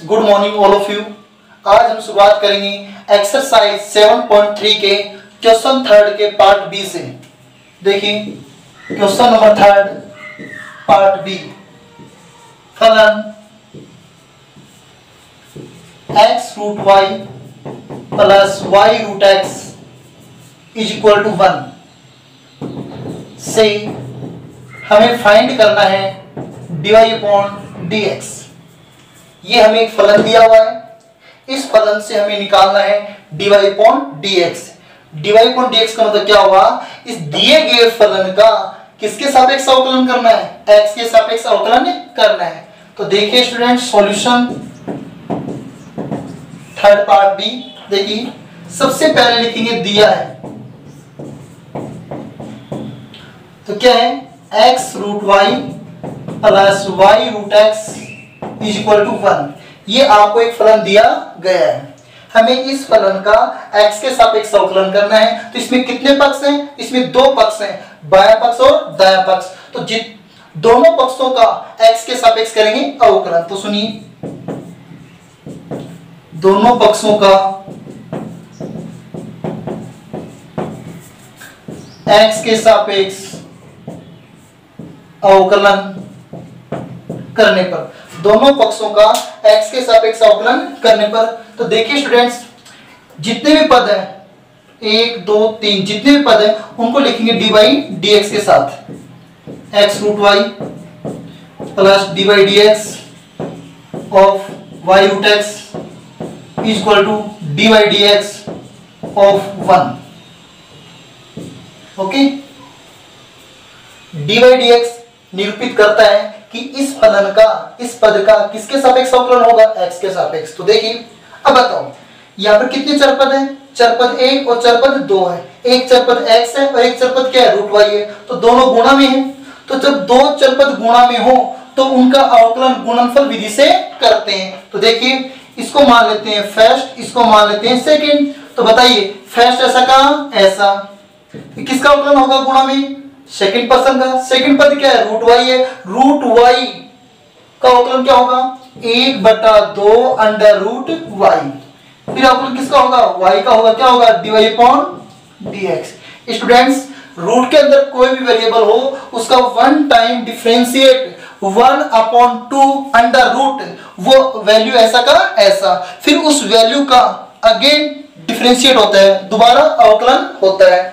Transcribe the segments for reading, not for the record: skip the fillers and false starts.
Good morning all of you. आज हम शुरुआत करेंगे एक्सरसाइज 7.3 के क्वेश्चन थर्ड के पार्ट बी से। देखिए question number third part B, फलन x root y plus y root x is equal to 1 से हमें फाइंड करना है dy अपॉन dx। ये हमें एक फलन दिया हुआ है, इस फलन से हमें निकालना है dy upon dx। dy upon dx का मतलब क्या हुआ, इस दिए गए फलन का किसके सापेक्ष अवकलन करना है, x के सापेक्ष अवकलन करना है। तो देखिए student solution third part B. देखिए सबसे पहले लिखेंगे दिया है तो क्या है x root y plus y root x is equal to 1। ये आपको एक फलन दिया गया है, हमें इस फलन का x के सापेक्ष अवकलन करना है। तो इसमें कितने पक्ष हैं, इसमें दो पक्ष हैं, बायां पक्ष और दायां पक्ष। तो दोनों पक्षों का x के सापेक्ष करेंगे अवकलन। तो सुनिए, दोनों पक्षों का x के सापेक्ष अवकलन करने पर, दोनों पक्षों का x के सापेक्ष अवकलन करने पर, तो देखिए स्टूडेंट्स जितने भी पद हैं 1 2 3 जितने भी पद हैं उनको लिखेंगे dy dx के साथ। x root y plus dy dx of y root x is equal to dy dx of 1। Okay, dy dx निरूपित करता है कि इस फलन का, इस पद का किसके सापेक्ष अवकलन होगा, x के सापेक्ष। तो देखिए अब बताओ यहाँ पर कितने चरपद हैं, चरपद 1 और चरपद 2 है। एक चरपद x है और एक चरपद क्या है, रूट y है। तो दोनों गुणा में है, तो जब दो चरपद गुणा में हो तो उनका अवकलन गुणनफल विधि से करते हैं। तो देखिए इसको मान लेते हैं फर्स्ट, इसको मान लेते हैं सेकंड। तो बताइए फर्स्ट ऐसा का ऐसा, किसका अवकलन होगा गुणा में, सेकंड पर्सन का। सेकंड पद क्या है, रूट y है। रूट y का अवकलन क्या होगा, 1/2 अंडर रूट y। फिर अवकलन किसका होगा, y का होगा, क्या होगा, dy upon dx। Students root के अंदर कोई भी वेरिएबल हो उसका one time differentiate 1/2 under root, वो वैल्यू ऐसा का ऐसा, फिर उस वैल्यू का अगेन डिफरेंशिएट होता है, दोबारा अवकलन होता है।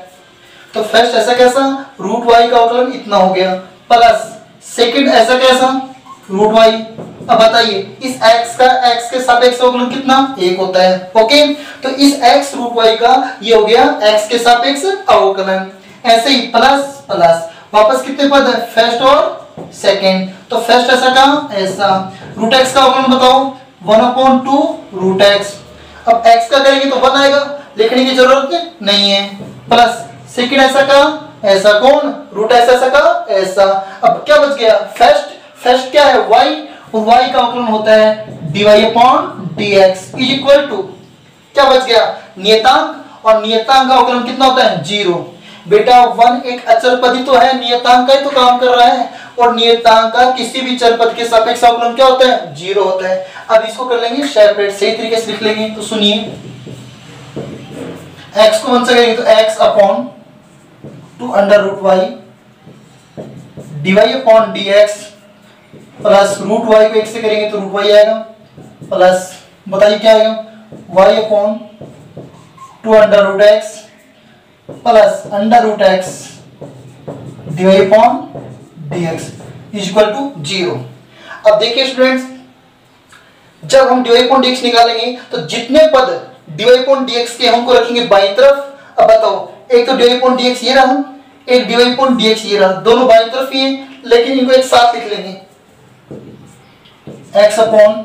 तो फर्स्ट ऐसा कैसा, रूट y का अवकलन इतना हो गया, प्लस सेकंड ऐसा कैसा, रूट y। अब बताइए इस x का x के सापेक्ष अवकलन कितना, 1 होता है। ओके, तो इस x रूट y का ये हो गया x के सापेक्ष अवकलन। ऐसे ही प्लस प्लस वापस कितने पद है, फर्स्ट और सेकंड। तो फर्स्ट ऐसा का ऐसा, रूट x का अवकलन बताओ, 1/2 रूट x। अब x का करेंगे तो 1 आएगा, लिखने की जरूरत नहीं है। प्लस सेकंड ऐसा का ऐसा, कौन, रूट x ऐसा का ऐसा। अब क्या बच गया, फर्स्ट क्या है y, और y का अवकलन होता है dy upon dx is equal to, क्या बच गया, नियतांक, और नियतांक का अवकलन कितना होता है, 0। बेटा 1 एक अचर पद ही तो है, नियतांक का ही तो काम कर रहा है, और नियतांक का किसी भी चर पद के सापेक्ष अवकलन क्या होता है, 0 होता है। अब इसको कर लेंगे सेपरेट, सही तरीके से लिख लेंगे। तो सुनिए x को 1 से करेंगे तो x upon 2 under root y dy upon dx plus root y को 1 से करेंगे तो रूट y आएगा, प्लस बताइए क्या आएगा, y upon 2 under root x plus under root x dy upon dx is equal to 0। अब देखिए स्टूडेंट्स जब हम dy अपॉन dx निकालेंगे तो जितने पद dy अपॉन dx के हमको रखेंगे बाईं तरफ। अब बताओ एक तो dy अपॉन dx ये रहा, एक dy अपॉन dx ये रहा, दोनों बाईं तरफ ही हैं, लेकिन इनको एक साथ लिख लेंगे, x upon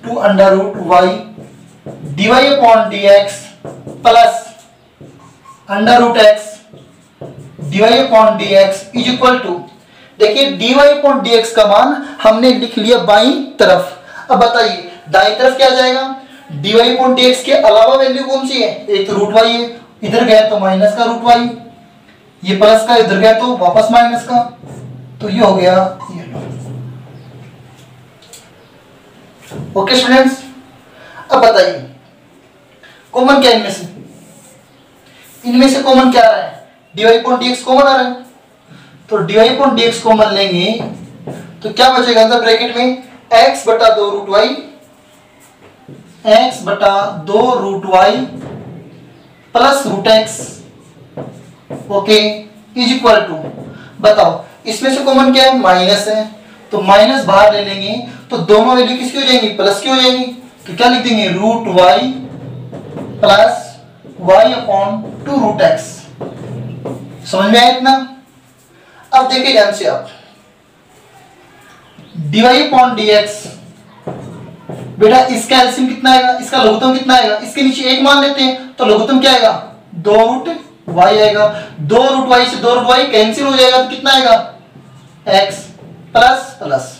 2 under root y dy upon dx plus under root x dy upon dx is equal to, देखिए dy अपॉन dx का मान हमने लिख लिया बाईं तरफ। अब बताइए दाईं तरफ क्या जाएगा, dy अपॉन dx के अलावा वैल्यू कौन सी है, एक तो रूट y है, इधर गया तो माइनस का रूट y, ये प्लस का इधर गया तो वापस माइनस का, तो ये हो गया ये। ओके स्टूडेंट्स, अब बताइए कॉमन क्या है इनमें से कॉमन क्या आ रहा है? dy अपॉन dx कॉमन आ रहा है, तो dy अपॉन dx कॉमन लेंगे तो क्या बचेगा अंदर ब्रैकेट में x बटा 2 रूट y, x बटा 2 root y plus root x, okay, is equal to, बताओ इसमें से कॉमन क्या है? माइनस है, तो माइनस बाहर ले लेंगे तो दोनों वैल्यू किसकी हो जाएंगी? प्लस की हो जाएंगी, तो क्या लिख देंगे? Root y plus y upon 2 root x। समझ में आया इतना? अब देखिए ध्यान से आप, dy अपॉन dx, बेटा इसका एलसीएम कितना आएगा? इसका लघुत्तम कितना आएगा? इसके नीचे एक मान लेते हैं तो लघुत्तम क्या आएगा? 2 रूट y आएगा, 2 रूट y से 2 रूट y कैंसिल हो जाएगा तो कितना आएगा? x plus plus.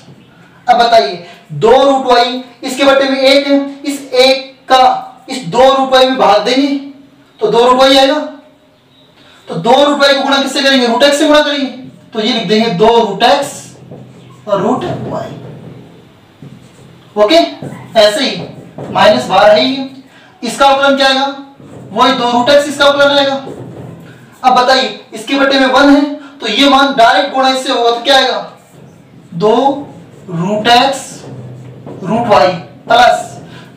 अब बताइए 2 रूट y इसके बटे में 1 है, इस 1 का इस 2 रूट y में भाग देंगे तो 2 रूट y आएगा, तो 2 रूट y को गुणा किससे करेंगे? रूट x से गुणा करेंगे, तो ये लिख देंगे 2 रूट x और रूट y, ओके। ऐसे ही माइनस बाहर है ही, इसका अवकलन क्या आएगा? वही 2 रूट x इसका अवकलन आएगा। अब बताइए इसके बटे में 1 है तो ये मान डायरेक्ट गुणा इससे होगा तो क्या आएगा? 2 root x root y plus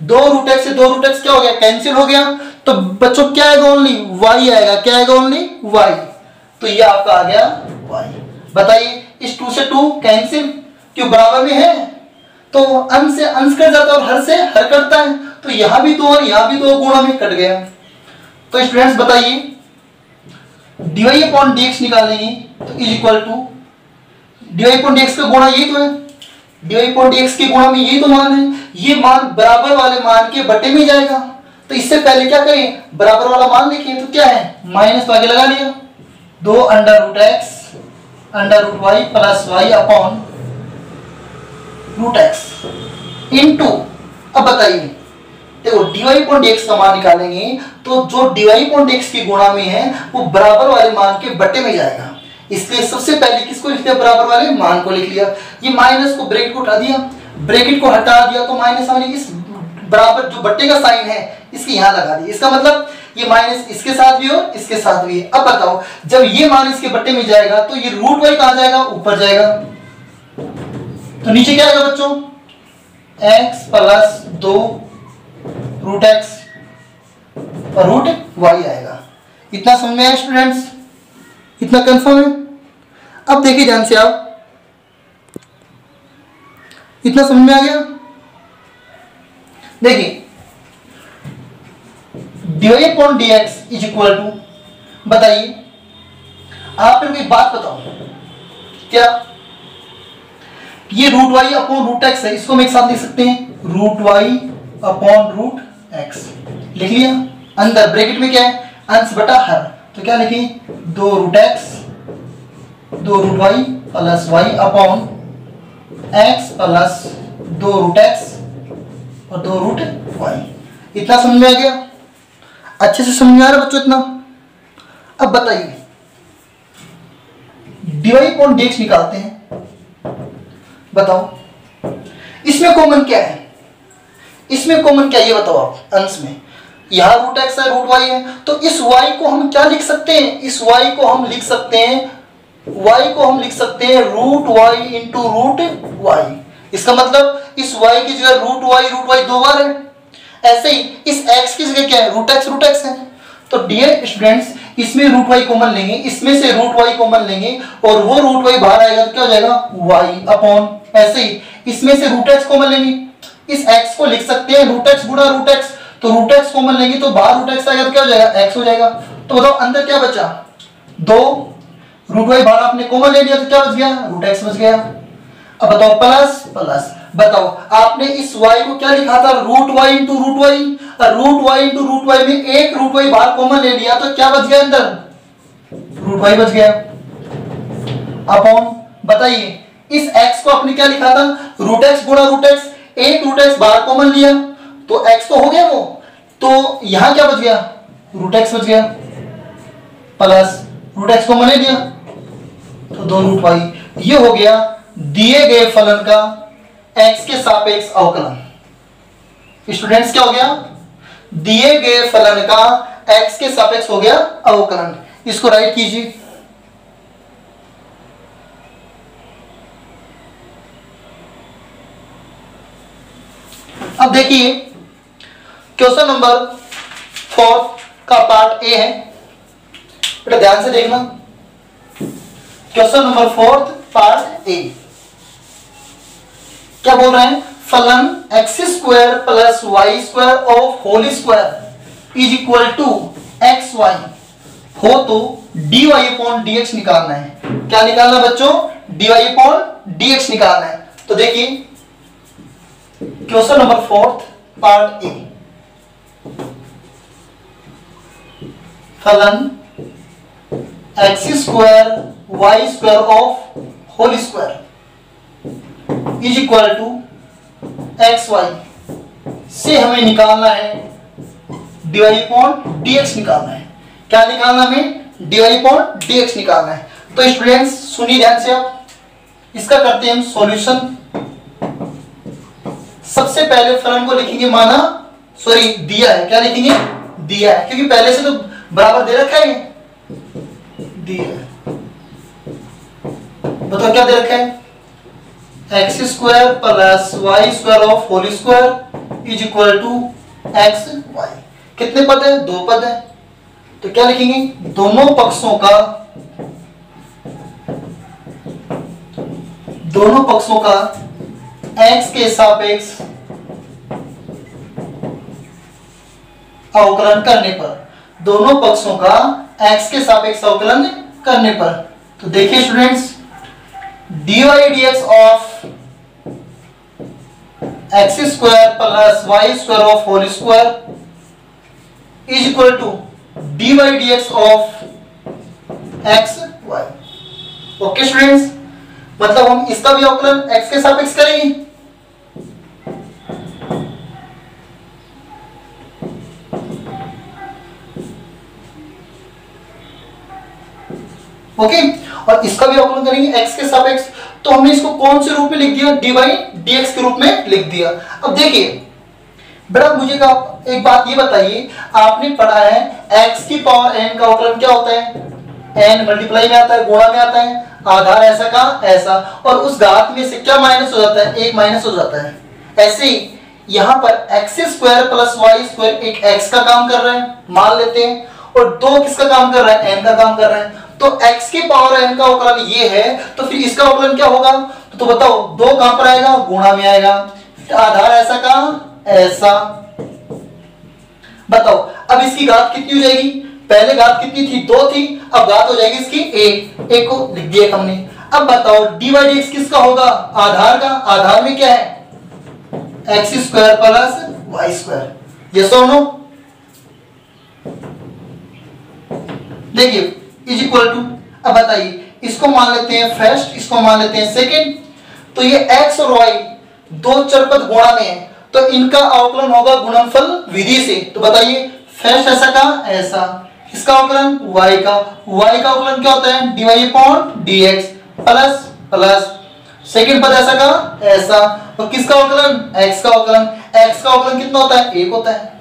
2 root x से 2 रूट x क्या हो गया? कैंसिल हो गया, तो बच्चों क्या आएगा? ओनली y आएगा। क्या आएगा? ओनली y, तो ये आपका आ गया y। बताइए इस 2 से 2 कैंसिल, क्यों? बराबर में है तो अंश से अंश कट जाता है और हर से हर कटता है, तो यहां भी 2 और यहां भी 2 गुणा में कट गया। तो स्टूडेंट्स बताइए dy अपॉन dx निकालेंगे तो is equal to dy upon dx का गुणा यही तो है, dy अपॉन dx के गुणा में यही तो मान है, ये मान बराबर वाले मान के बटे में जाएगा, तो इससे पहले क्या करें? बराबर वाला मान लिखिए, तो क्या है? माइनस तो आगे लगा लिया, 2 under root x under root y plus y upon root x into, अब बताइए देखो dy अपॉन dx का मान निकालेंगे तो जो dy अपॉन dx की गुणा में है वो बराबर वाले मान के बटे में जाएगा, इसलिए सबसे पहले किसको लिख दिया? बराबर वाले मान को लिख लिया। ये माइनस को ब्रैकेट को हटा दिया, ब्रैकेट को हटा दिया तो माइनस हमने इस बराबर जो बट्टे का साइन है इसके यहां लगा दिया, इसका मतलब ये माइनस इसके साथ भी और इसके साथ भी है। अब बताओ जब ये मान इसके बट्टे में जाएगा तो ये रूट y कहां जाएगा? ऊपर जाएगा, तो नीचे क्या आएगा बच्चों? x प्लस 2 रूट x और रूट y आएगा। इतना समझ में आया स्टूडेंट्स? इतना कंफर्म है? अब देखिए ध्यान से आप, इतना समझ में आ गया? देखिए dy upon dx is equal to, बताइए आप मेरे को एक बात बताओ, क्या ये root y upon root x है, इसको हम एक साथ लिख सकते हैं root y upon root x, लिख लिया। अंदर ब्रैकेट में क्या है? अंश बटा हर, तो क्या लिखें? 2 root x 2 root y plus y upon x plus 2 root x और 2 रूट y। इतना समझ में आ गया? अच्छे से समझ में आ रहा है बच्चों इतना? अब बताइए dy अपॉन dx निकालते हैं, बताओ इसमें कॉमन क्या है? इसमें कॉमन क्या है ये बताओ आप? अंश में यहां रूट x है रूट y है, तो इस y को हम क्या लिख सकते हैं? इस y को हम लिख सकते हैं, y को हम लिख सकते हैं root y into root y। इसका मतलब इस y की जगह रूट y 2 बार है, ऐसे ही इस x की जगह क्या है? रूट x है। तो डियर स्टूडेंट्स इसमें रूट y कॉमन लेंगे, इसमें से रूट y कॉमन लेंगे और वो रूट y बाहर आएगा तो क्या हो जाएगा? y अपॉन, ऐसे ही इसमें से रूट x कॉमन लेंगे, इस x को लिख सकते हैं रूट x गुणा रूट x, तो रूट x कॉमन लेंगे तो बाहर रूट x आएगा तो क्या हो जाएगा? x हो जाएगा। तो बताओ अंदर क्या बचा? 2 रूट y बाहर आपने कॉमन ले लिया तो क्या बच गया? रूट x बच गया। अब बताओ प्लस प्लस, बताओ आपने इस y को क्या लिखा था? Root y into root y, और root y into root y में एक रूट y बाहर कॉमन ले लिया तो क्या बच गया? अंदर रूट y बच गया अपॉन, बताइए इस x को आपने क्या लिखा था? रूट x गुणा रूट x, एक रूट x बाहर कॉमन लिया तो x तो हो गया वो, तो यहां क्या बच गया? रूट x बच गया प्लस रूट x कॉमन ले लिया तो 2 रूट y। ये हो गया दिए गए फलन का x के सापेक्ष अवकलन। स्टूडेंट्स क्या हो गया, दिए गए फलन का x के सापेक्ष हो गया अवकलन। इसको राइट कीजिए। अब देखिए क्वेश्चन नंबर 4 का पार्ट ए है, बेटा ध्यान से देखना। क्वेश्चन नंबर 4 पार्ट ए क्या बोल रहे हैं, फलन x square plus y square of whole square is equal to x y हो तो dy अपॉन dx निकालना है। क्या निकालना बच्चों, dy अपॉन dx निकालना है। तो देखिए क्वेश्चन नंबर 4 पार्ट ए, फलन x square y square of whole square is equal to x y से हमें निकालना है dy अपॉन dx निकालना है। क्या निकालना हमें, dy अपॉन dx निकालना है। तो स्टूडेंट्स सुनिए ध्यान से, आप इसका करते हैं हम सॉल्यूशन। सबसे पहले फलन को लिखेंगे माना, सॉरी दिया है, क्या लिखेंगे, दिया है, क्योंकि पहले से तो बराबर दे रखा है, दिया है। बताओ क्या दे रखा है, x square plus y square of whole square is equal to x y. कितने पद है, 2 पद है। तो क्या लिखेंगे, दोनों पक्षों का x के सापेक्ष अवकलन करने पर, दोनों पक्षों का x के सापेक्ष अवकलन करने पर, तो देखिए students dy dx of x square plus y square of whole square is equal to dy dx of x y. Okay students, मतलब हम इसका भी अवकलन x के सापेक्ष करेंगे। ओके, और इसका भी अवकलन करेंगे x के सापेक्ष। तो हमने इसको कौन से रूप में लिख दिया, dy dx के रूप में लिख दिया। अब देखिए बेटा मुझे एक बात ये बताइए, आपने पढ़ा है x की पावर n का अवकलन क्या होता है, n मल्टीप्लाई में आता है, गुणा में आता है, आधार ऐसा का ऐसा, और उस घात में से क्या माइनस हो जाता है, 1 माइनस हो जाता है। ऐसे ही यहां पर x square plus y square एक x का काम कर रहा है मान लेते हैं, और 2 किसका काम कर रहा है, n का काम कर रहा है। तो x की पावर n का अवकलन ये है, तो फिर इसका अवकलन क्या होगा, तो बताओ 2 कहां पर आएगा, गुणा में आएगा, आधार ऐसा का ऐसा। बताओ अब इसकी घात कितनी हो जाएगी, पहले घात कितनी थी, 2 थी, अब घात हो जाएगी इसकी 1 को लिख दिया हमने। अब बताओ dy dx किसका होगा, आधार का, आधार में क्या है, x square plus y square. Yes और नो, देखिए इज इक्वल टू, अब बताइए इसको मान लेते हैं फर्स्ट, इसको मान लेते हैं सेकंड। तो ये x और y 2 चरपद गुणा में है, तो इनका अवकलन होगा गुणनफल विधि से। तो बताइए फर्स्ट ऐसा का ऐसा, इसका अवकलन y का अवकलन क्या होता है, dy upon dx plus plus, second पद ऐसा का ऐसा, तो किसका अवकलन, x का अवकलन कितना होता है, 1 होता है।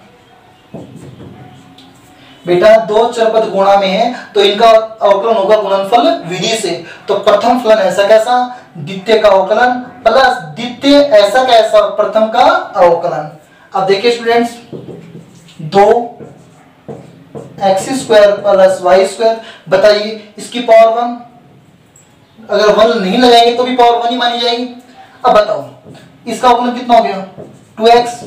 बेटा 2 चरपद गुणा में है, तो इनका अवकलन होगा गुणनफल विधि से। तो प्रथम फलन ऐसा कैसा, द्वितीय का अवकलन प्लस द्वितीय ऐसा कैसा, प्रथम का अवकलन। अब देखिए students 2 x square plus y square, बताइए इसकी पावर 1, अगर 1 नहीं लगाएंगे तो भी पावर 1 ही मानी जाएगी। अब बताओ इसका अवकलन कितना हो गया, 2x,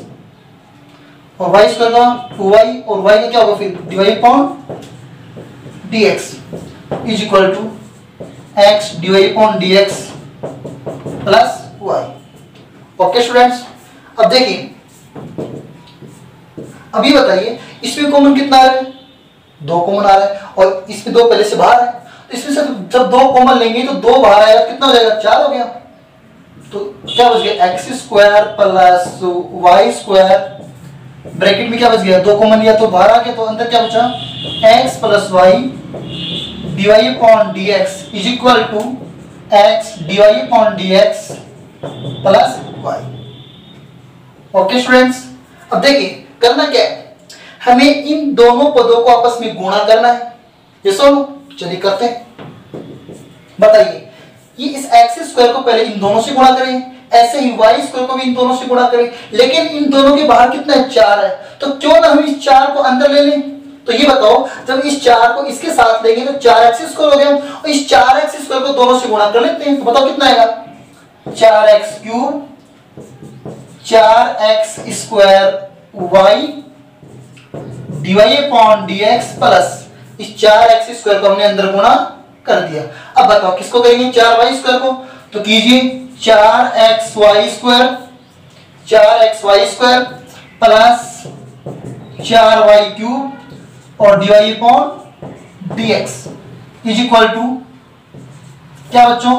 और वाई स्क्वायर का 2y, और y का क्या होगा फिर dy upon dx is equal to x dy upon dx plus y। Okay students, अब देखिए अभी बताइए इसमें कॉमन कितना आ रहा है, 2 कॉमन आ रहा है, और इसमें 2 पहले से बाहर है, तो इसमें से जब 2 कॉमन लेंगे तो 2 बाहर आएगा, कितना हो जाएगा, 4 हो गया। तो क्या बच गया, x square plus y square, bracket में क्या बच गया, 2 कॉमन लिया तो बाहर आ गया, तो अंदर क्या बचा, x plus y dy upon dx is equal to x dy upon dx plus y। Okay students, अब देखिए करना क्या है, हमें इन दोनों पदों को आपस में गुणा करना है। ये सुनो, चलिए करते हैं। बताइए, ये इस एक्स स्क्वायर को पहले इन दोनों से गुणा करें, ऐसे ही वाई स्क्वायर को भी इन दोनों से गुणा करें, लेकिन इन दोनों के बाहर कितना है, 4 है, तो क्यों ना हम इस 4 को अंदर ले लें। तो ये बताओ, जब इस 4 को इसके साथ लेंगे तो 4x स्क्वायर हो गया, और इस 4x स्क्वायर को दोनों से गुणा कर लेते हैं, तो बताओ कितना आएगा, 4x cube 4x square y dy upon dx plus इस 4x स्क्वायर को हमने अंदर गुणा कर दिया। अब बताओ किसको करेंगे, 4y स्क्वायर को, तो कीजिए 4xy square plus 4y cube और dy upon dx is equal to क्या बच्चों,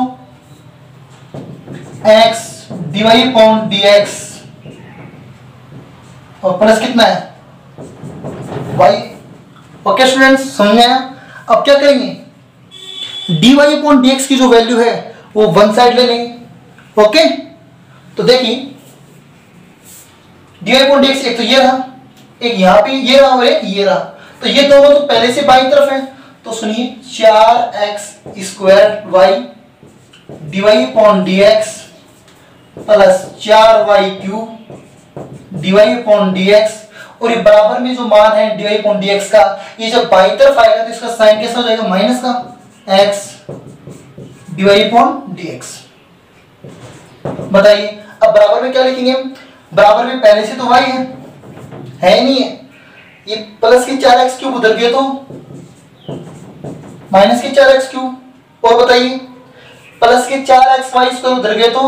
x डिवाई अपॉन dx और प्लस कितना है y। ओके स्टूडेंट्स, समझ में आया। अब क्या करेंगे, dy अपॉन dx की जो वैल्यू है वो वन साइड ले लेंगे। ओके, तो देखिए dy अपॉन dx एक तो ये रहा, एक यहाँ पे ये रहा और एक ये रहा, तो ये दोनों तो पहले से बाईं तरफ है, तो सुनिए 4x square y dy upon dx plus 4y cube dy upon dx, और ये बराबर में जो मान है डिवाई अपॉन dx का, ये जब बाईं तरफ आएगा तो इसका साइन कैसा हो जाएगा, माइनस का x डिवाई अपॉन dx। बताइए अब बराबर में क्या लिखेंगे, बराबर में पहले से तो y है नहीं है, ये प्लस की 4x क्यूब उधर गया तो माइनस की 4x क्यूब, और बताइए प्लस के 4x वाई स्क्वायर उधर गए तो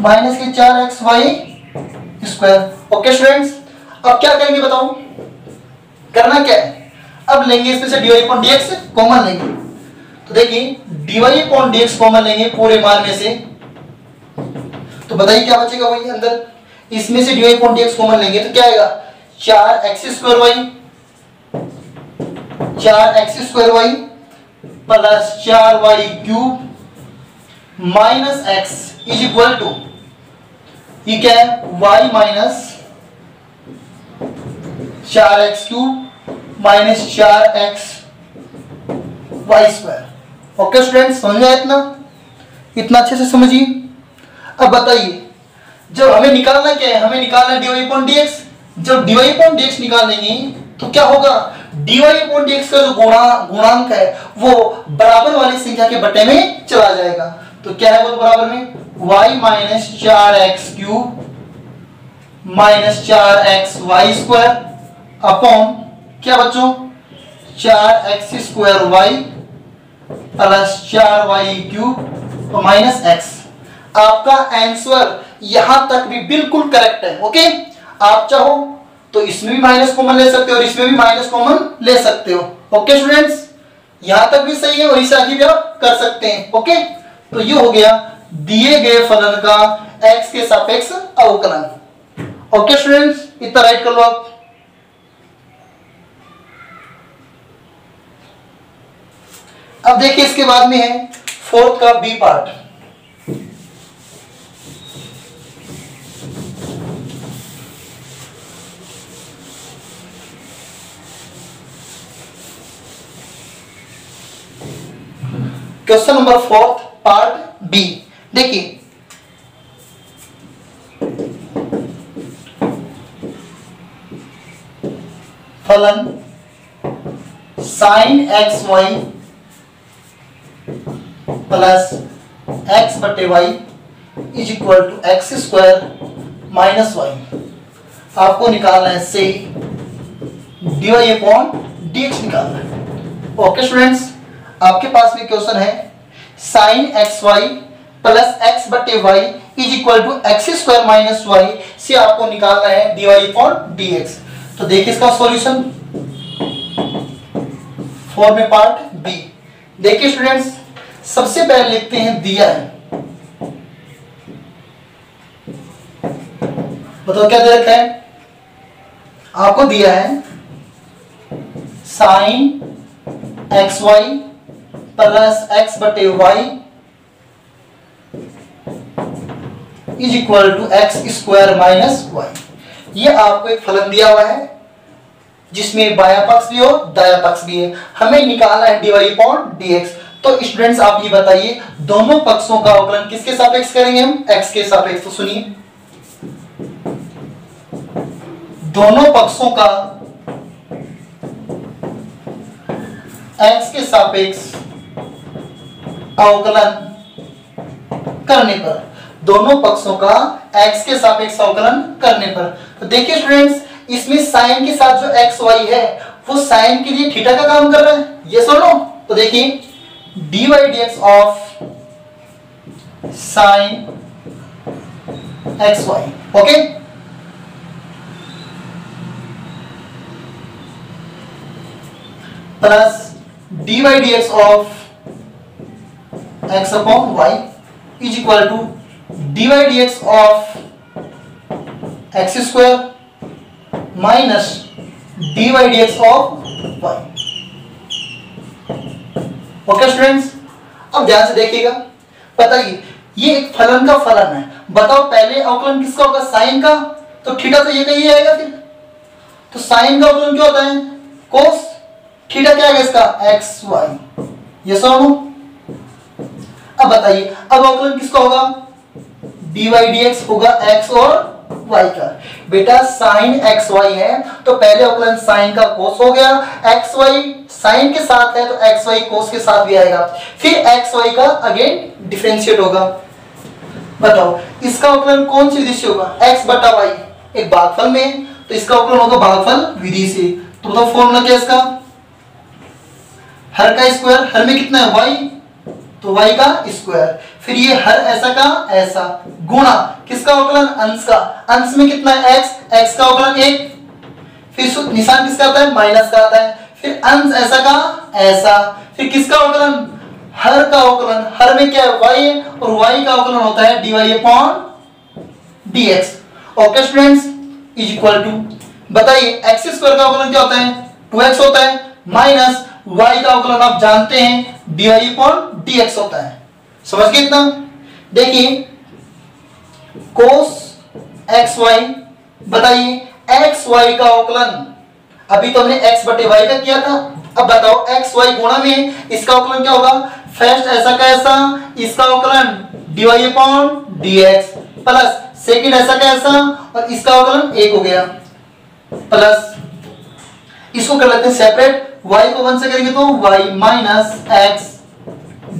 माइनस के 4x y square. Okay students, अब क्या करेंगे बताओ, करना क्या है, अब लेंगे इसमें से dy अपॉन dx कॉमन लेंगे, तो देखिए dy अपॉन dx कॉमन लेंगे पूरे मान में से, तो बताइए क्या बचेगा, वही अंदर इसमें से dy अपॉन dx कॉमन लेंगे तो क्या आएगा, 4x square y plus 4y cube minus x is equal to, ये क्या है, y minus 4x cube minus 4x y square. Okay students, समझ में आया इतना अच्छे से समझिए। अब बताइए, जब हमें निकालना क्या है, हमें निकालना dy अपॉन dx, जब dy अपॉन dx निकालेंगे तो क्या होगा, dy अपॉन dx का जो गुणांक है वो बराबर वाली संख्या के बटे में चला जाएगा, तो क्या है वो, तो बराबर में y minus 4x cube minus 4x y square upon क्या बच्चों, 4x square y plus 4y cube minus x। आपका आंसर यहां तक भी बिल्कुल करेक्ट है। ओके, आप चाहो तो इसमें भी माइनस कॉमन ले सकते हो और इसमें भी माइनस कॉमन ले सकते हो। ओके स्टूडेंट्स, यहां तक भी सही है और इस आगे भी आप कर सकते हैं। ओके, तो ये हो गया दिए गए फलन का x के सापेक्ष अवकलन। ओके स्टूडेंट्स, इतना राइट कर लो आप। अब देखिए इसके बाद में है फोर्थ का B part. Question number 4 part B. देखिए फलन sine x y plus x बटे y is equal to x square minus y. आपको निकालना है से डी अपॉन dx निकालना है। ओके स्टूडेंट्स, आपके पास में क्वेश्चन है sine x y plus x बटे y is equal to x square minus y से आपको निकालना है डी वाई अपॉन dx। तो देखिए इसका सॉल्यूशन 4 में पार्ट बी। देखिए स्टूडेंट्स, सबसे पहले लिखते हैं दिया है, बताओ क्या दे रखा है, आपको दिया है sine x y plus x बटे y is equal to x square minus y. ये आपको एक फलन दिया हुआ है जिसमें बायां पक्ष भी और दायां पक्ष भी है, हमें निकालना है dy/dx। तो स्टूडेंट्स आप ये बताइए दोनों पक्षों का अवकलन किसके सापेक्ष करेंगे हम? x के सापेक्ष। तो सुनिए, दोनों पक्षों का x के सापेक्ष अवकलन करने पर, दोनों पक्षों का x के सापेक्ष अवकलन करने पर, तो देखिए स्टूडेंट्स इसमें साइन के साथ जो एक्स वाई है वो साइन के लिए थीटा का काम कर रहा है, ये सुनो। तो देखिए dy/dx of sine x y, okay. Plus dy/dx of x upon y is equal to dy/dx of x square minus dy/dx of y। Okay students, अब ध्यान से देखिएगा, बताइए ये एक फलन का फलन है, बताओ पहले अवकलन किसका होगा? साइन का, तो थीटा तो ये कहीं आएगा फिर, तो साइन का अवकलन क्या होता है? कोस, थीटा क्या है इसका? एक्स वाई, ये सुनो। अब बताइए अब अवकलन किसका होगा? dy/dx होगा x और y का। बेटा साइन एक्स वाई है तो पहले अवकलन साइन का कोस हो गया, एक्स वाई साइन के साथ है तो एक्स वाई कोस के साथ भी आएगा, फिर एक्स वाई का अगेन डिफरेंशिएट होगा। बताओ इसका अवकलन कौन सी विधि से होगा? x बटा y, एक भागफल में, तो इसका अवकलन होगा भागफल विधि से। तो बताओ फॉर्मूला क्या है इसका? हर का स्क्वायर, हर में कितना है? y, तो y का स्क्वायर, फिर ये हर ऐसा का ऐसा गुणा किसका अवकलन? अंश का, अंश में कितना है? x, x का अवकलन 1, फिर निशान किसका आता है? माइनस का आता है, फिर अंश ऐसा का ऐसा, फिर किसका अवकलन? हर का अवकलन, हर में क्या है? y है, और y का अवकलन होता है dy/dx। Okay students, is equal to, बताइए x स्क्वायर का अवकलन क्या होता है? 2x होता है, माइनस y का अवकलन आप जानते हैं dy/dx होता है। समझ गए इतना? देखिए cos xy, बताइए xy का अवकलन, अभी तो हमने x बटे y का किया था, अब बताओ xy गुणा में इसका अवकलन क्या होगा? फर्स्ट ऐसा का ऐसा, इसका अवकलन dy/dx, प्लस सेकंड ऐसा का ऐसा और इसका अवकलन 1 हो गया, प्लस इसको कर लेते हैं सेपरेट, y को 1 से करेंगे तो y माइनस x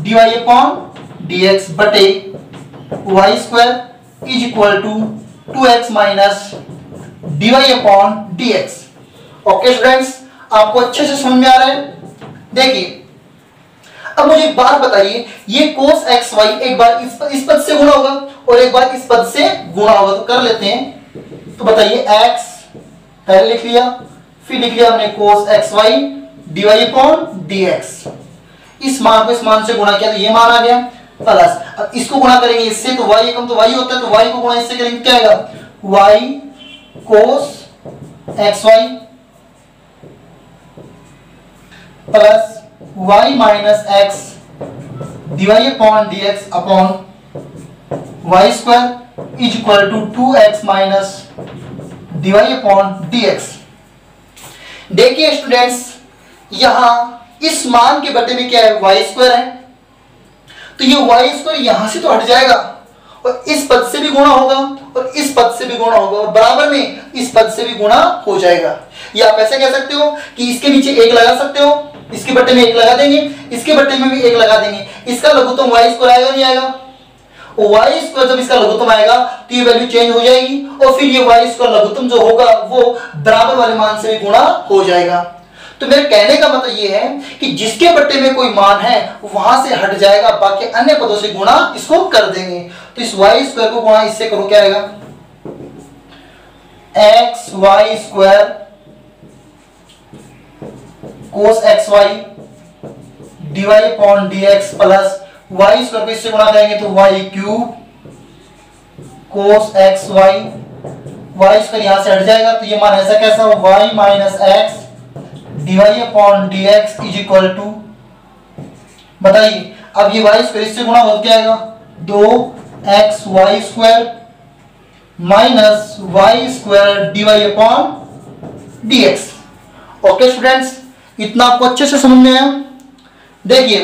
dy/dx बटे y square is equal to 2x minus dy/dx। Okay students, आपको अच्छे से समझ में आ रहा है? देखिए अब मुझे एक बात बताइए, ये cos xy एक बार इस पद से गुणा होगा और एक बार इस पद से गुणा होगा, तो कर लेते हैं। तो बताइए x पहले लिख लिया, फिर लिख लिया हमने cos xy dy/dx, इस मान को इस मान से गुणा किया तो ये मान आ गया, प्लस अब इसको गुणा करेंगे इससे तो y एकम तो y होता है, तो y को गुणा इससे करेंगे क्या आएगा? y cos xy plus y minus x dy/dx upon y square is equal to 2x minus dy/dx। देखिए स्टूडेंट्स यहां इस मान के बटे में क्या है? y स्क्वायर है, तो ये y स्क्वायर यहां से तो हट जाएगा और इस पद से भी गुणा होगा और इस पद से भी गुणा होगा और बराबर में इस पद से भी गुणा हो जाएगा। या आप ऐसे कह सकते हो कि इसके नीचे 1 लगा सकते हो, इसके बट्टे में 1 लगा देंगे, इसके बट्टे में भी 1 लगा देंगे, इसका लघुत्तम y स्क्वायर आएगा नहीं आएगा? y स्क्वायर जब इसका लघुत्तम आएगा तो ये वैल्यू चेंज हो जाएगी और फिर ये y स्क्वायर लघुत्तम जो होगा वो बराबर वाले मान से भी गुणा हो जाएगा। तो मेरे कहने का मतलब ये है कि जिसके बट्टे में कोई मान है वहां से हट जाएगा, बाकी अन्य पदों से गुणा इसको कर देंगे। तो इस y स्क्वायर को गुणा इससे करो, क्या आएगा? xy square cos xy dy/dx plus y square को इससे गुणा करेंगे तो y cube cos xy, y square यहां से हट जाएगा तो ये मान ऐसा कैसा हो? y minus x dy/dx is equal to, बताइए अब ये y स्क्वायर इससे गुणा हो क्या आएगा? 2xy square minus y square d y upon d x. Okay students, इतना आपको अच्छे से समझ में आया। देखिए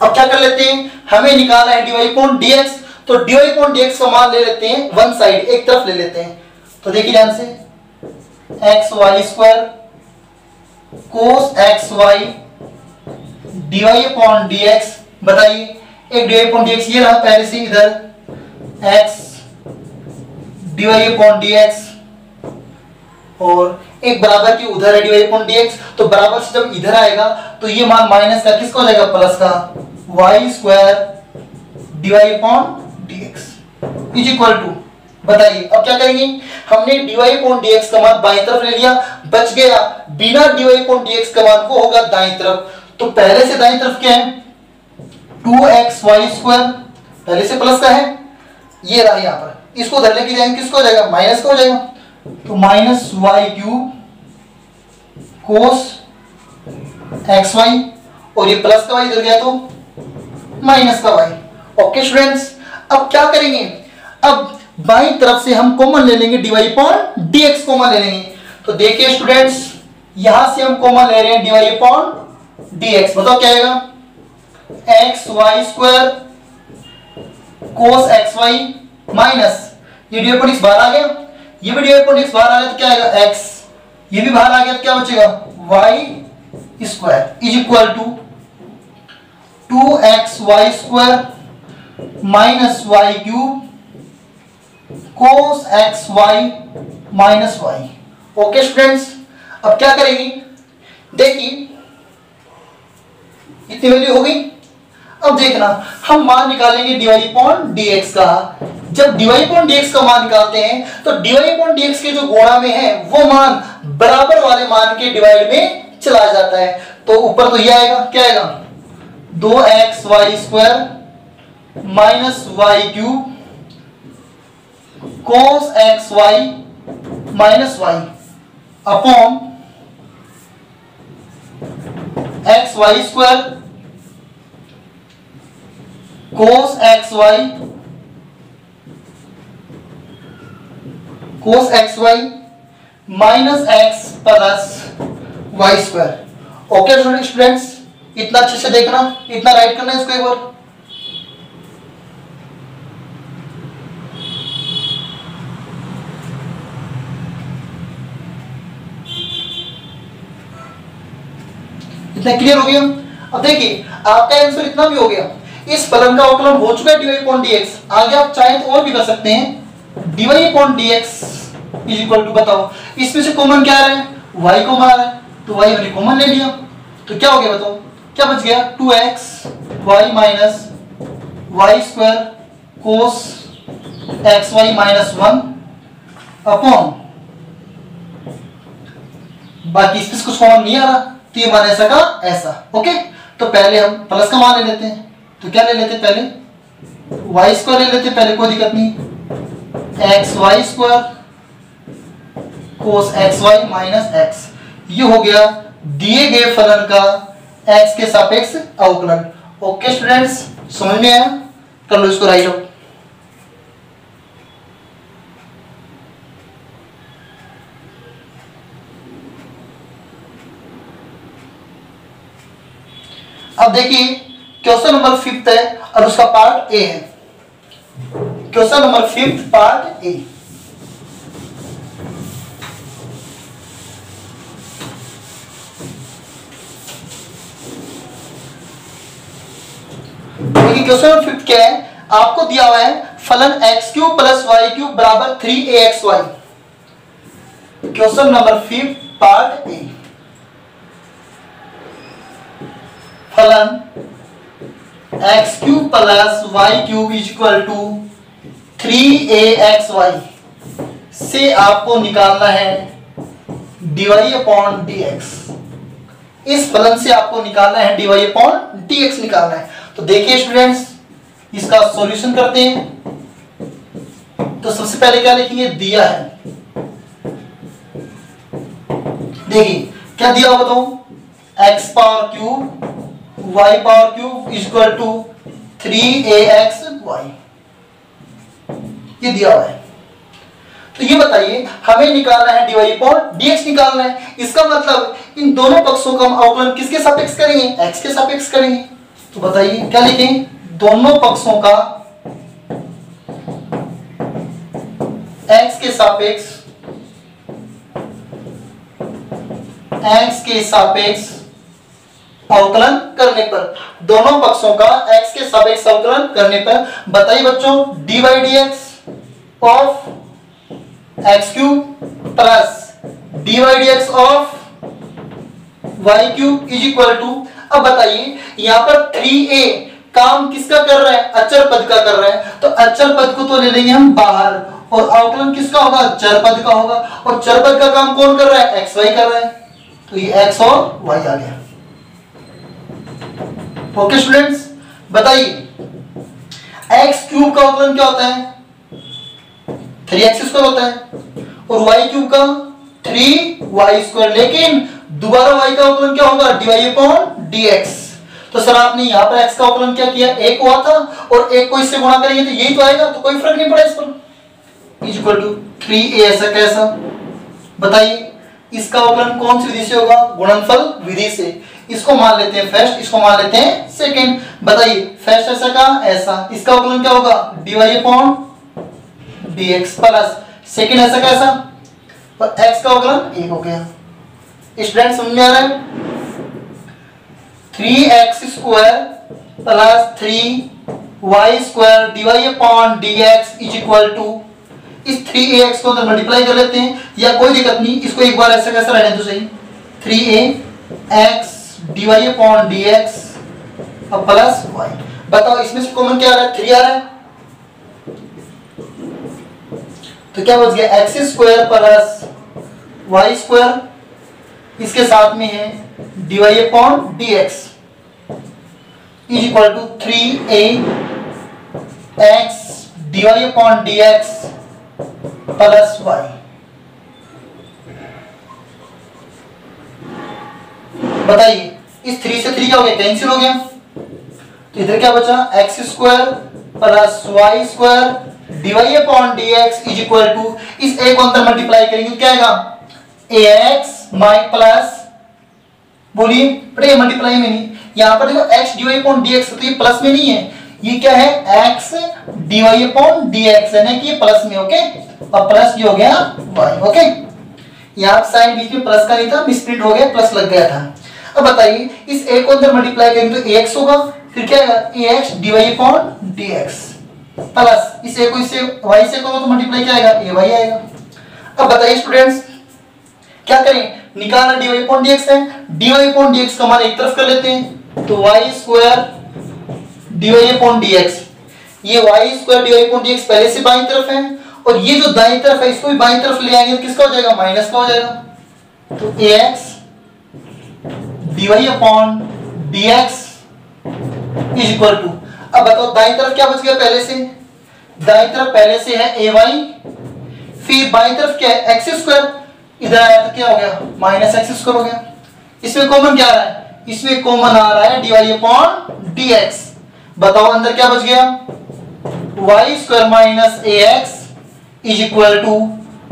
अब क्या कर लेते हैं, हमें निकालना है d y upon d x, तो d y upon d x का मान ले लेते हैं वन साइड, एक तरफ ले लेते हैं। तो देखिए ध्यान से, x y square cos x y d y upon d x. बताइए, एक d y upon d x ये रहा पहले से, इधर x d y upon d x, और एक बराबर की उधर है d y upon d x, तो बराबर से जब इधर आएगा तो ये मान माइनस का किसका हो जाएगा, प्लस का, y square d y upon d x is equal to. बताइए अब क्या करेंगे, हमने dy अपॉन dx का मान बाईं तरफ ले लिया, बच गया बिना dy अपॉन dx का मान वो होगा दाईं तरफ। तो पहले से दाईं तरफ क्या है, 2xy स्क्वायर, पहले से प्लस का है, ये रहा यहां पर, इसको उधर लेके जाएंगे, किसको हो जाएगा, माइनस का हो जाएगा, तो माइनस वाई क्यूब कोस xy, और ये प्लस का वाई इधर गया तो माइनस का वाई। ओके स्टूडेंट्स, अब क्या करेंगे, अब बाईं तरफ से हम कॉमन ले लेंगे, dy अपॉन dx कॉमन ले लेंगे। तो देखिए स्टूडेंट्स, यहां से हम कॉमन ले रहे हैं dy अपॉन dx, बताओ क्या आएगा, x y square cos x y minus ये dy अपॉन x बाहर आ गया, ये भी dy अपॉन x बाहर आ गया तो क्या आएगा, x, ये भी बाहर आ गया तो क्या बचेगा, y square is equal to 2xy square minus y cube cos x y minus y. Okay students, अब क्या करेंगे, देखिए इतनी वैल्यू हो गई। अब देखना, हम मान निकालेंगे dy अपॉन dx का। जब dy अपॉन dx का मान निकालते हैं तो dy अपॉन dx के जो गुणा में है वो मान बराबर वाले मान के डिवाइड में चला जाता है। तो ऊपर तो ये आएगा, क्या आएगा, 2xy square minus y cube cos x y minus y upon x y square cos x y minus x plus y square. Okay students, इतना अच्छे से देखना, इतना राइट करना है इसको एक बार। इतना क्लियर हो गया। अब देखिए आपका आंसर इतना भी हो गया, इस फलन का अवकलन हो चुका है dy अपॉन dx। आगे आप चाहें तो और भी कर सकते हैं, dy upon dx is equal to, बताओ इसमें से कॉमन क्या आ रहा है, y कॉमन आ रहा है, तो y हमने कॉमन ले लिया, तो क्या हो गया बताओ, क्या बच गया, 2xy minus y square cos x y minus 1 upon, बाकी इसमें कुछ कॉमन नहीं आ रहा, तो ये मान ऐसा का ऐसा। ओके, तो पहले हम प्लस का मान ले लेते हैं, तो क्या ले लेते हैं, पहले वाई स्क्वायर ले लेते हैं, पहले कोई दिक्कत नहीं, x y square cos x y minus x, ये हो गया दिए गए फलन का एक्स के सापेक्ष अवकलन। ओके स्टूडेंट्स, समझ में आया, कर लो इसको राइट आउट। अब देखिए क्वेश्चन नंबर 5 है और उसका पार्ट ए है, क्वेश्चन नंबर 5 पार्ट ए। देखिए क्वेश्चन नंबर 5 क्या है, आपको दिया हुआ है फलन x cube plus y cube बराबर 3axy। Question number 5 part A, फलन x cube plus y cube is equal to 3axy से आपको निकालना है dy अपॉन dx। इस फलन से आपको निकालना है dy अपॉन dx निकालना है। तो देखिए स्टूडेंट्स, इसका सॉल्यूशन करते हैं। तो सबसे पहले क्या लिखेंगे, दिया है, देखिए क्या दिया हुआ बताओ, x power cube y power cube equal to 3axy, ये दिया हुआ है। तो ये बताइए हमें निकालना है dy अपॉन dx निकालना है। इसका मतलब इन दोनों पक्षों का हम अवकलन किसके सापेक्ष करेंगे, x के सापेक्ष करेंगे। तो बताइए क्या लिखें, दोनों पक्षों का x के सापेक्ष अवकलन करने पर, दोनों पक्षों का x के सापेक्ष अवकलन करने पर बताइए बच्चों dy dx of x cube plus dy dx of y cube is equal to, अब बताइए यहां पर 3a काम किसका कर रहा है, अचर पद का कर रहा है, तो अचर पद को तो ले लेंगे हम बाहर और अवकलन किसका होगा, चर पद का होगा, और चर पद का काम कौन कर रहा है, एक्स वाई कर रहा है, तो ये एक्स और वाई आ गया। ओके स्टूडेंट्स, बताइए एक्स क्यूब का अवकलन क्या होता है, 3x² होता है, और वाई क्यूब का 3y², लेकिन दोबारा y का अवकलन क्या होगा, dy अपॉन dx। तो सर आपने यहाँ पर x का अवकलन क्या किया, एक हुआ था और एक को इससे गुणा करेंगे तो यही तो आएगा, तो कोई फर्क नहीं पड़ा इस पर। इज इक्वल टू 3a, ऐसा कैसा, बताइए इसका अवकलन कौन सी विधि से होगा, गुणनफल विधि से। इसको मान लेते हैं फर्स्ट, इसको मान लेते हैं सेकंड। बताइए फर्स्ट ऐसा का ऐसा, इसका अवकलन क्या होगा, dy upon dx plus second ऐसा कैसा, और x का अवकलन 1 हो गया। स्टूडेंट समझ में आ रहा है, 3x² plus 3y² dy upon dx is equal to, इस 3ax को अंदर मल्टीप्लाई कर लेते हैं, या कोई दिक्कत नहीं, इसको एक बार ऐसा कैसा रहने तो सही, 3ax dy अपॉन dx और प्लस y। बताओ इसमें से कॉमन क्या आ रहा है, 3 आ रहा है, तो क्या बच गया, x² प्लस y², इसके साथ में है dy upon dx is equal to 3ax dy upon dx plus y। बताइए इस 3 से 3 क्या हो गया, कैंसिल हो गया, तो इधर क्या बचा, x² plus y² dy upon dx is equal to, इस a को अंदर मल्टीप्लाई करेंगे तो क्या आएगा, ax माइ प्लस, बोलिए बेटे मल्टीप्लाई में नहीं, यहां पर देखो x dy अपॉन dx, तो ये प्लस में नहीं है, ये क्या है x dy अपॉन dx, यानी कि ये प्लस में, ओके, और प्लस ये हो गया y, ओके। यहाँ साइन बीच में प्लस का नहीं था, मिसप्रिंट हो गया, प्लस लग गया था। अब बताइए इस a को अंदर मल्टीप्लाई करेंगे तो ax होगा, फिर क्या आएगा ax dy upon dx plus इस a को इससे y से करो तो मल्टीप्लाई क्या आएगा, ay आएगा। अब बताइए स्टूडेंट्स क्या करें, निकालना dy अपॉन dx है, dy अपॉन dx का मान एक तरफ कर लेते हैं, तो y² dy अपॉन dx, ये y² dy अपॉन dx पहले से बाईं तरफ है, और ये जो दाईं तरफ है इसको भी बाईं तरफ ले आएंगे तो किसका हो जाएगा, माइनस का हो जाएगा, तो ax dy upon dx is equal to, अब बताओ दाईं तरफ क्या बच गया, पहले से दाईं तरफ पहले से है ay, फिर बाईं तरफ क्या है x², इधर आया तो क्या हो गया, माइनस x² हो गया। इसमें कॉमन क्या आ रहा है, इसमें कॉमन आ रहा है dy अपॉन dx। बताओ अंदर क्या बच गया, y² minus ax is equal to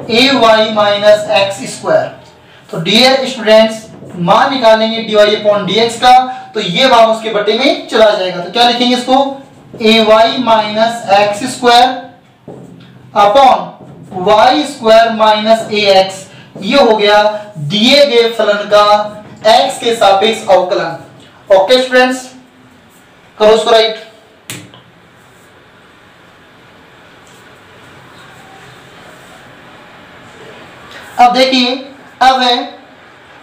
ay minus x²। तो डियर स्टूडेंट्स मान निकालेंगे dy अपॉन dx का, तो ये भाग उसके बटे में चला जाएगा, तो क्या लिखेंगे इसको, ay minus x² upon y² minus ax, ये हो गया दिए गए फलन का x के सापेक्ष अवकलन। ओके स्टूडेंट्स, करो उसको राइट। अब देखिए, अब है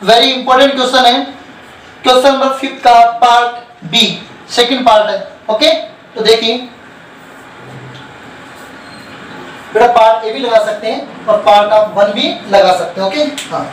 वेरी इंपॉर्टेंट क्वेश्चन है, क्वेश्चन नंबर 5 का पार्ट बी, सेकंड पार्ट है। ओके, तो देखिए बेटा पार्ट ए भी लगा सकते हैं और पार्ट ऑफ 1 भी लगा सकते हैं। ओके हाँ,